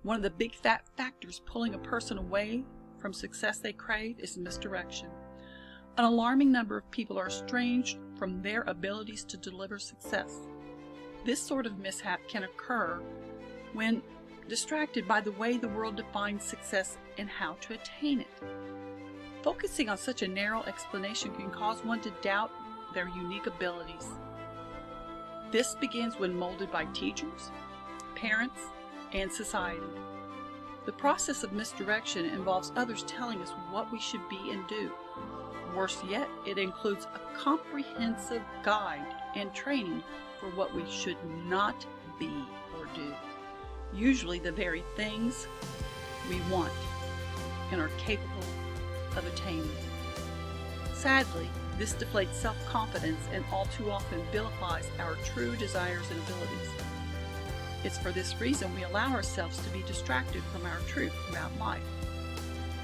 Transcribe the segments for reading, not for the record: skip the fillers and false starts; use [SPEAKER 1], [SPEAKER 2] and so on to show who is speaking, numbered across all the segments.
[SPEAKER 1] One of the big fat factors pulling a person away from success they crave is misdirection. An alarming number of people are estranged from their abilities to deliver success. This sort of mishap can occur when distracted by the way the world defines success and how to attain it. Focusing on such a narrow explanation can cause one to doubt their unique abilities. This begins when molded by teachers, parents, and society. The process of misdirection involves others telling us what we should be and do. Worse yet, it includes a comprehensive guide and training for what we should not be or do. Usually the very things we want and are capable of attaining. Sadly, this deflates self-confidence and all too often vilifies our true desires and abilities. It's for this reason we allow ourselves to be distracted from our truth about life.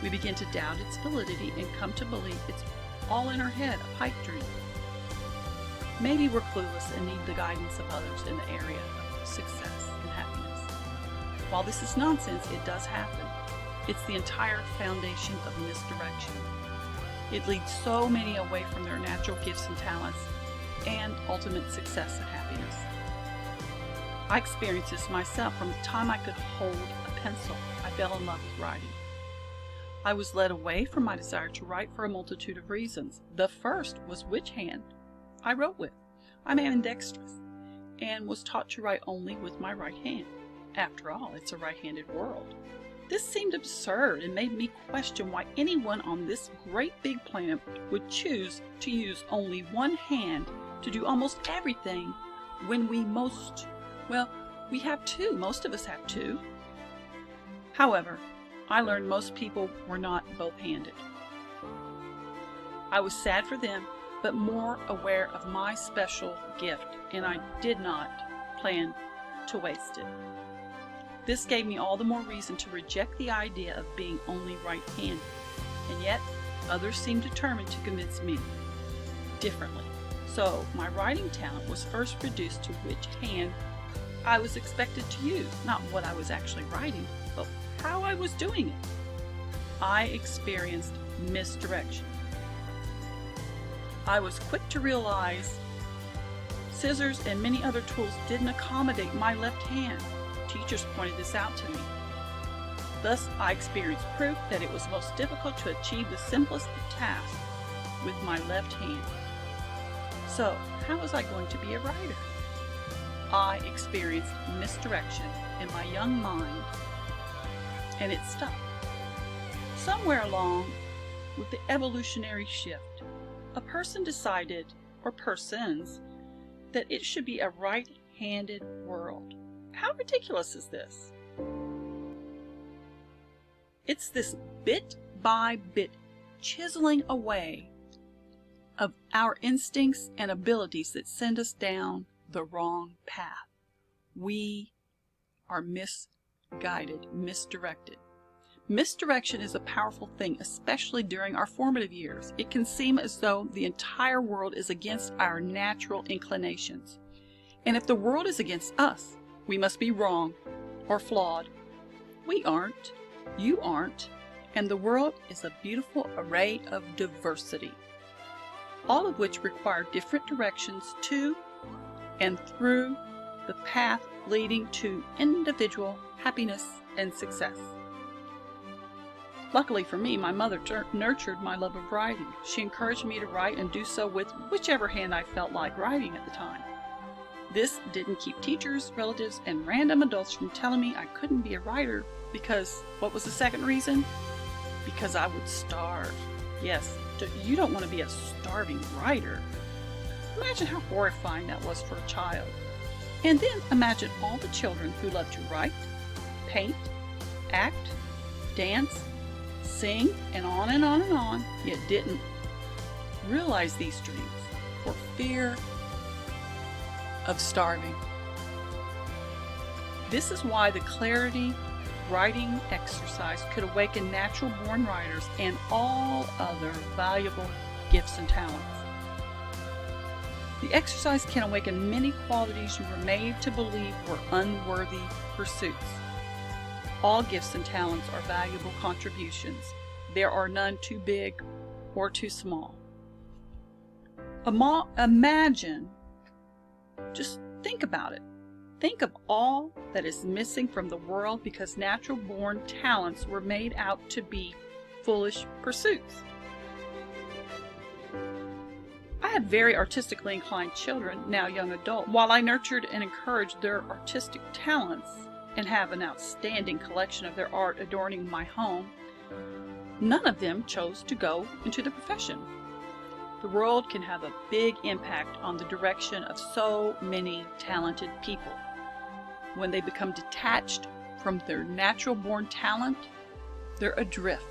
[SPEAKER 1] We begin to doubt its validity and come to believe it's all in our head, a pipe dream. Maybe we're clueless and need the guidance of others in the area of success and happiness. While this is nonsense, it does happen. It's the entire foundation of misdirection. It leads so many away from their natural gifts and talents and ultimate success and happiness. I experienced this myself from the time I could hold a pencil. I fell in love with writing. I was led away from my desire to write for a multitude of reasons. The first was which hand I wrote with. I'm ambidextrous and was taught to write only with my right hand. After all, it's a right-handed world. This seemed absurd and made me question why anyone on this great big planet would choose to use only one hand to do almost everything when we have two. Most of us have two. However, I learned most people were not both-handed. I was sad for them, but more aware of my special gift, and I did not plan to waste it. This gave me all the more reason to reject the idea of being only right-handed, and yet others seemed determined to convince me differently. So my writing talent was first reduced to which hand I was expected to use, not what I was actually writing, but how I was doing it. I experienced misdirection. I was quick to realize scissors and many other tools didn't accommodate my left hand. Teachers pointed this out to me. Thus, I experienced proof that it was most difficult to achieve the simplest of tasks with my left hand. So, how was I going to be a writer? I experienced misdirection in my young mind, and it stuck. Somewhere along with the evolutionary shift, a person decided, or persons, that it should be a right-handed world. How ridiculous is this? It's this bit by bit chiseling away of our instincts and abilities that send us down the wrong path. We are misguided, misdirected. Misdirection is a powerful thing, especially during our formative years. It can seem as though the entire world is against our natural inclinations. And if the world is against us, we must be wrong or flawed. We aren't, you aren't, and the world is a beautiful array of diversity, all of which require different directions to and through the path leading to individual happiness and success. Luckily for me, my mother nurtured my love of writing. She encouraged me to write and do so with whichever hand I felt like writing at the time. This didn't keep teachers, relatives, and random adults from telling me I couldn't be a writer because, what was the second reason? Because I would starve. Yes, you don't want to be a starving writer. Imagine how horrifying that was for a child. And then imagine all the children who love to write, paint, act, dance, sing, and on and on and on, yet didn't realize these dreams for fear of starving. This is why the clarity writing exercise could awaken natural-born writers and all other valuable gifts and talents. The exercise can awaken many qualities you were made to believe were unworthy pursuits. All gifts and talents are valuable contributions. There are none too big or too small. Imagine, just think about it. Think of all that is missing from the world because natural-born talents were made out to be foolish pursuits. I had very artistically inclined children, now young adults. While I nurtured and encouraged their artistic talents and have an outstanding collection of their art adorning my home, none of them chose to go into the profession. The world can have a big impact on the direction of so many talented people. When they become detached from their natural-born talent, they're adrift.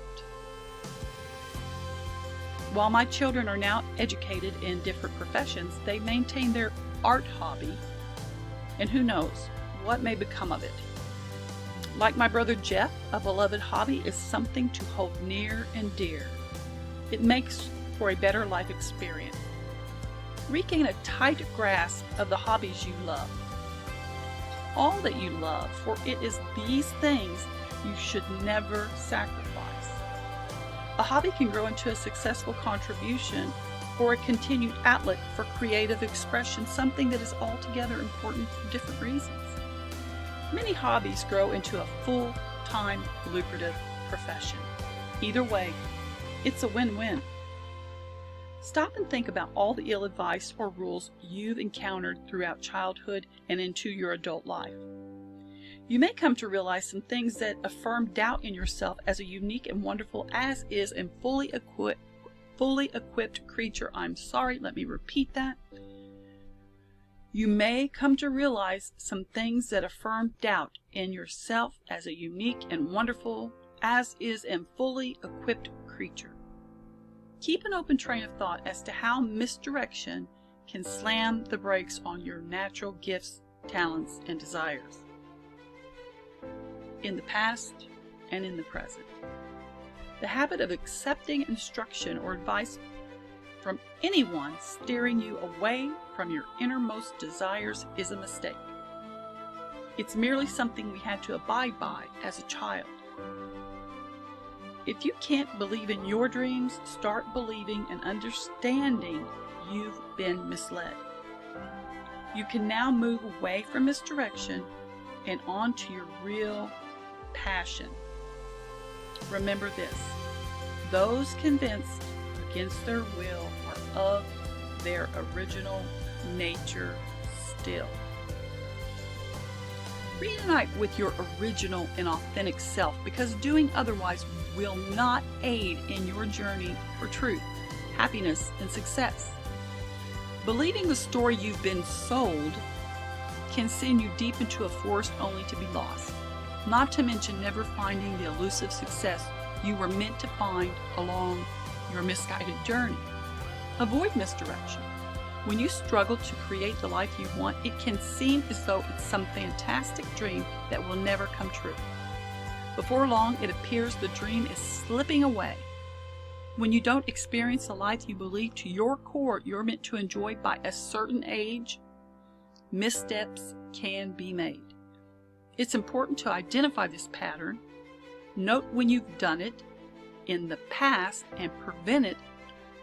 [SPEAKER 1] While my children are now educated in different professions, they maintain their art hobby, and who knows what may become of it. Like my brother Jeff, a beloved hobby is something to hold near and dear. It makes for a better life experience. Regain a tight grasp of the hobbies you love. All that you love, for it is these things you should never sacrifice. A hobby can grow into a successful contribution or a continued outlet for creative expression, something that is altogether important for different reasons. Many hobbies grow into a full-time, lucrative profession. Either way, it's a win-win. Stop and think about all the ill advice or rules you've encountered throughout childhood and into your adult life. You may come to realize some things that affirm doubt in yourself as a unique and wonderful as is and fully equipped creature. I'm sorry, let me repeat that. You may come to realize some things that affirm doubt in yourself as a unique and wonderful as is and fully equipped creature. Keep an open train of thought as to how misdirection can slam the brakes on your natural gifts, talents, and desires. In the past and in the present. The habit of accepting instruction or advice from anyone steering you away from your innermost desires is a mistake. It's merely something we had to abide by as a child. If you can't believe in your dreams, start believing and understanding you've been misled. You can now move away from misdirection and on to your real passion. Remember this: those convinced against their will are of their original nature still. Reunite with your original and authentic self, because doing otherwise will not aid in your journey for truth, happiness, and success. Believing the story you've been sold can send you deep into a forest only to be lost, not to mention never finding the elusive success you were meant to find along your misguided journey. Avoid misdirection. When you struggle to create the life you want, it can seem as though it's some fantastic dream that will never come true. Before long, it appears the dream is slipping away. When you don't experience the life you believe to your core you're meant to enjoy by a certain age, missteps can be made. It's important to identify this pattern, note when you've done it in the past, and prevent it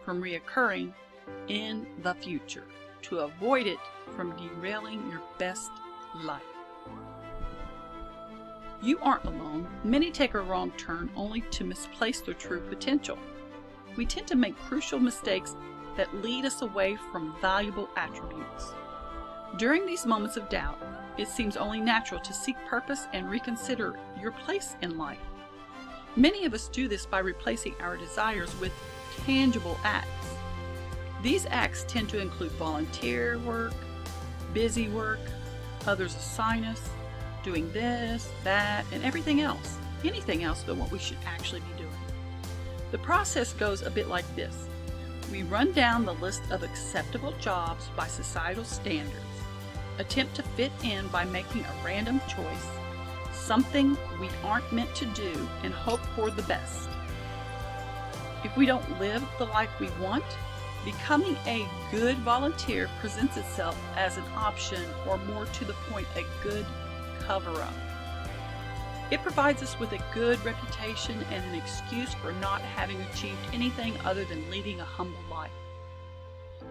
[SPEAKER 1] from reoccurring in the future to avoid it from derailing your best life. You aren't alone. Many take a wrong turn only to misplace their true potential. We tend to make crucial mistakes that lead us away from valuable attributes. During these moments of doubt, it seems only natural to seek purpose and reconsider your place in life. Many of us do this by replacing our desires with tangible acts. These acts tend to include volunteer work, busy work, others assign us, doing this, that, and everything else. Anything else but what we should actually be doing. The process goes a bit like this. We run down the list of acceptable jobs by societal standards, attempt to fit in by making a random choice, something we aren't meant to do, and hope for the best. If we don't live the life we want, becoming a good volunteer presents itself as an option, or more to the point, a good cover-up. It provides us with a good reputation and an excuse for not having achieved anything other than leading a humble life.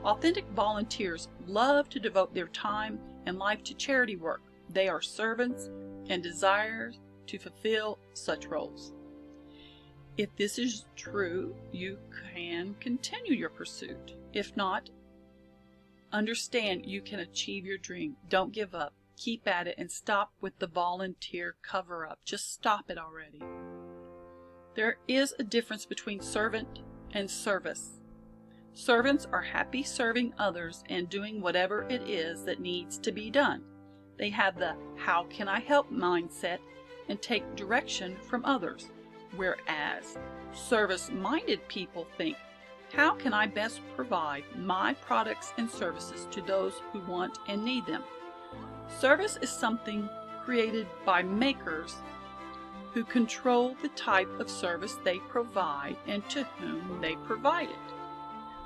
[SPEAKER 1] Authentic volunteers love to devote their time and life to charity work. They are servants and desire to fulfill such roles. If this is true, you can continue your pursuit. If not, understand you can achieve your dream. Don't give up. Keep at it and stop with the volunteer cover-up. Just stop it already. There is a difference between servant and service. Servants are happy serving others and doing whatever it is that needs to be done. They have the "how can I help" mindset and take direction from others, whereas service-minded people think, how can I best provide my products and services to those who want and need them? Service is something created by makers who control the type of service they provide and to whom they provide it.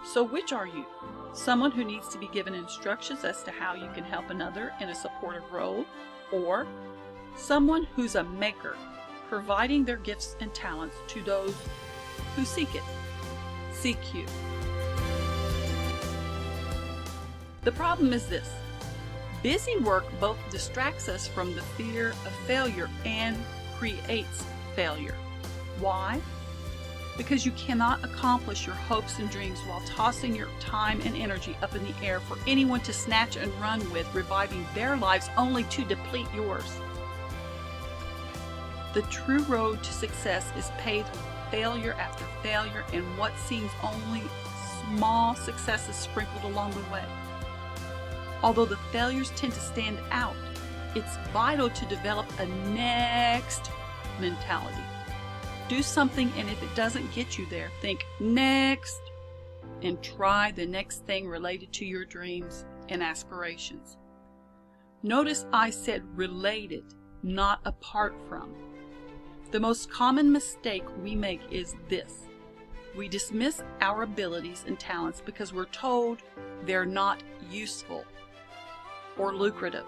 [SPEAKER 1] So which are you? Someone who needs to be given instructions as to how you can help another in a supportive role, or someone who's a maker, providing their gifts and talents to those who seek it? CQ. The problem is this: busy work both distracts us from the fear of failure and creates failure. Why? Because you cannot accomplish your hopes and dreams while tossing your time and energy up in the air for anyone to snatch and run with, reviving their lives only to deplete yours. The true road to success is paved with failure after failure and what seems only small successes sprinkled along the way. Although the failures tend to stand out, it's vital to develop a next mentality. Do something, and if it doesn't get you there, think next and try the next thing related to your dreams and aspirations. Notice I said related, not apart from. The most common mistake we make is this: we dismiss our abilities and talents because we're told they're not useful or lucrative.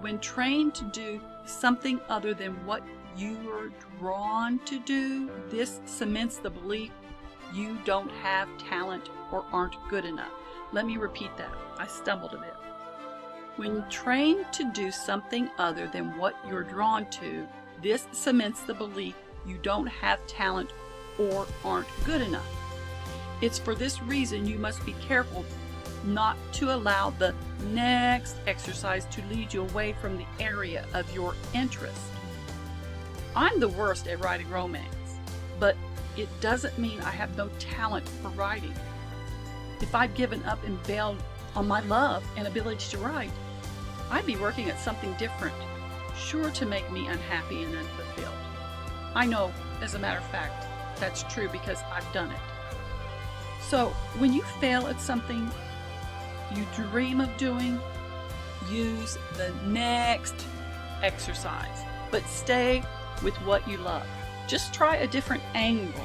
[SPEAKER 1] When trained to do something other than what you are drawn to do, this cements the belief you don't have talent or aren't good enough. Let me repeat that. I stumbled a bit. When trained to do something other than what you're drawn to, this cements the belief you don't have talent or aren't good enough. It's for this reason you must be careful not to allow the next exercise to lead you away from the area of your interest. I'm the worst at writing romance, but it doesn't mean I have no talent for writing. If I'd given up and bailed on my love and ability to write, I'd be working at something different, sure to make me unhappy and unfulfilled. I know, as a matter of fact, that's true because I've done it. So, when you fail at something you dream of doing, use the next exercise, but stay with what you love. Just try a different angle.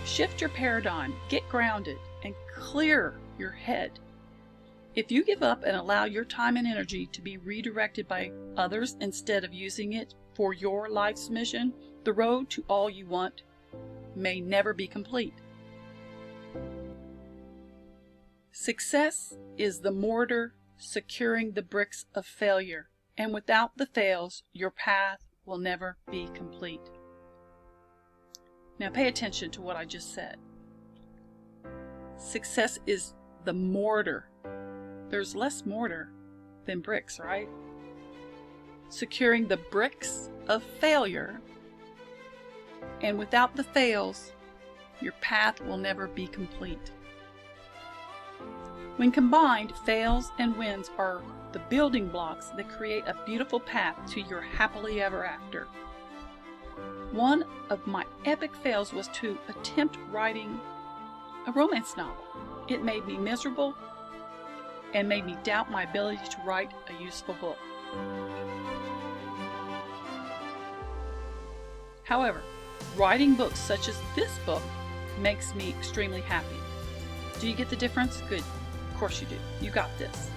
[SPEAKER 1] Shift your paradigm, get grounded, and clear your head. If you give up and allow your time and energy to be redirected by others instead of using it for your life's mission, the road to all you want may never be complete. Success is the mortar securing the bricks of failure, and without the fails, your path will never be complete. Now pay attention to what I just said. Success is the mortar. There's less mortar than bricks, right? Securing the bricks of failure, and without the fails, your path will never be complete. When combined, fails and wins are the building blocks that create a beautiful path to your happily ever after. One of my epic fails was to attempt writing a romance novel. It made me miserable and made me doubt my ability to write a useful book. However, writing books such as this book makes me extremely happy. Do you get the difference? Good. Of course you do. You got this.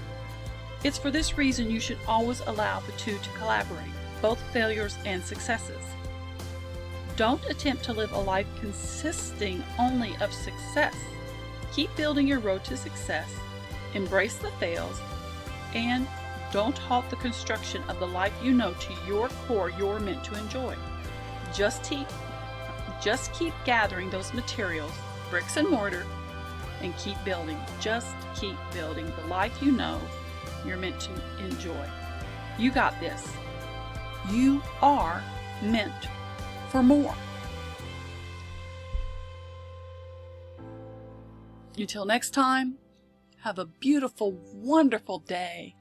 [SPEAKER 1] It's for this reason you should always allow the two to collaborate. both failures and successes. Don't attempt to live a life consisting only of success. Keep building your road to success, embrace the fails, and don't halt the construction of the life you know to your core you're meant to enjoy. Just keep gathering those materials, bricks and mortar, and keep building. Just keep building the life you know you're meant to enjoy. You got this. You are meant for more. Until next time, have a beautiful, wonderful day.